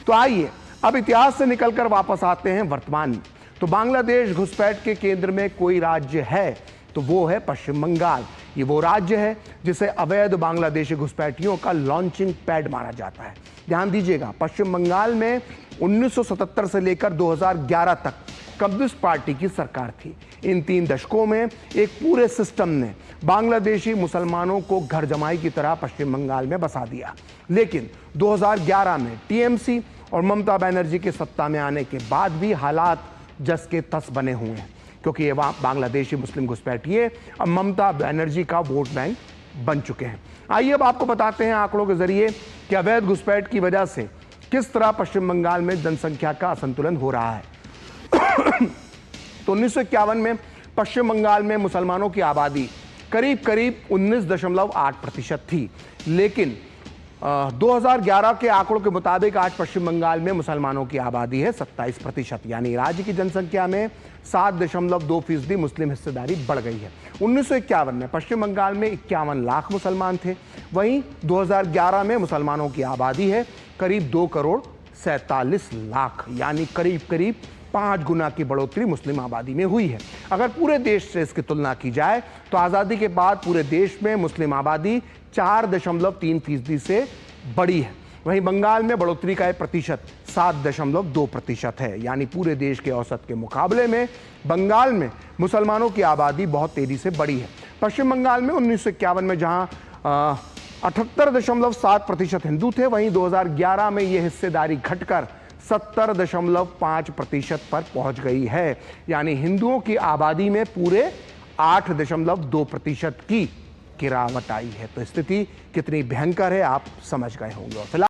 तो आइए अब इतिहास से निकलकर वापस आते हैं वर्तमान में। तो बांग्लादेश घुसपैठ के केंद्र में कोई राज्य है तो वो है पश्चिम बंगाल। ये वो राज्य है जिसे अवैध बांग्लादेशी घुसपैठियों का लॉन्चिंग पैड माना जाता है। ध्यान दीजिएगा, पश्चिम बंगाल में 1977 से लेकर 2011 तक कम्युनिस्ट पार्टी की सरकार थी। इन 3 दशकों में एक पूरे सिस्टम ने बांग्लादेशी मुसलमानों को घर जमाई की तरह पश्चिम बंगाल में बसा दिया। लेकिन 2011 में टीएमसी और ममता बनर्जी के सत्ता में आने के बाद भी हालात जस के तस बने हुए हैं, क्योंकि ये बांग्लादेशी मुस्लिम घुसपैठिए अब ममता बनर्जी का वोट बैंक बन चुके हैं। आइए अब आपको बताते हैं आंकड़ों के जरिए कि अवैध घुसपैठ की वजह से किस तरह पश्चिम बंगाल में जनसंख्या का असंतुलन हो रहा है। तो 1951 में पश्चिम बंगाल में मुसलमानों की आबादी करीब करीब 19.8% थी, लेकिन 2011 के आंकड़ों के मुताबिक आज पश्चिम बंगाल में मुसलमानों की आबादी है 27%, यानी राज्य की जनसंख्या में 7.2% मुस्लिम हिस्सेदारी बढ़ गई है। 1951 में पश्चिम बंगाल में 51 लाख मुसलमान थे, वहीं 2011 में मुसलमानों की आबादी है करीब 2,47,00,000, यानी करीब करीब 5 गुना की बढ़ोतरी मुस्लिम आबादी में हुई है। अगर पूरे देश से इसकी तुलना की जाए तो आज़ादी के बाद पूरे देश में मुस्लिम आबादी 4.3% से बढ़ी है। वहीं बंगाल में बढ़ोतरी का प्रतिशत 7.2% है, यानी पूरे देश के औसत के मुकाबले में बंगाल में मुसलमानों की आबादी बहुत तेजी से बढ़ी है। पश्चिम बंगाल में 1951 में जहां 78.7% हिंदू थे, वहीं 2011 में यह हिस्सेदारी घटकर 70.5% पर पहुंच गई है, यानी हिंदुओं की आबादी में पूरे 8.2% की गिरावट आई है। तो स्थिति कितनी भयंकर है आप समझ गए होंगे।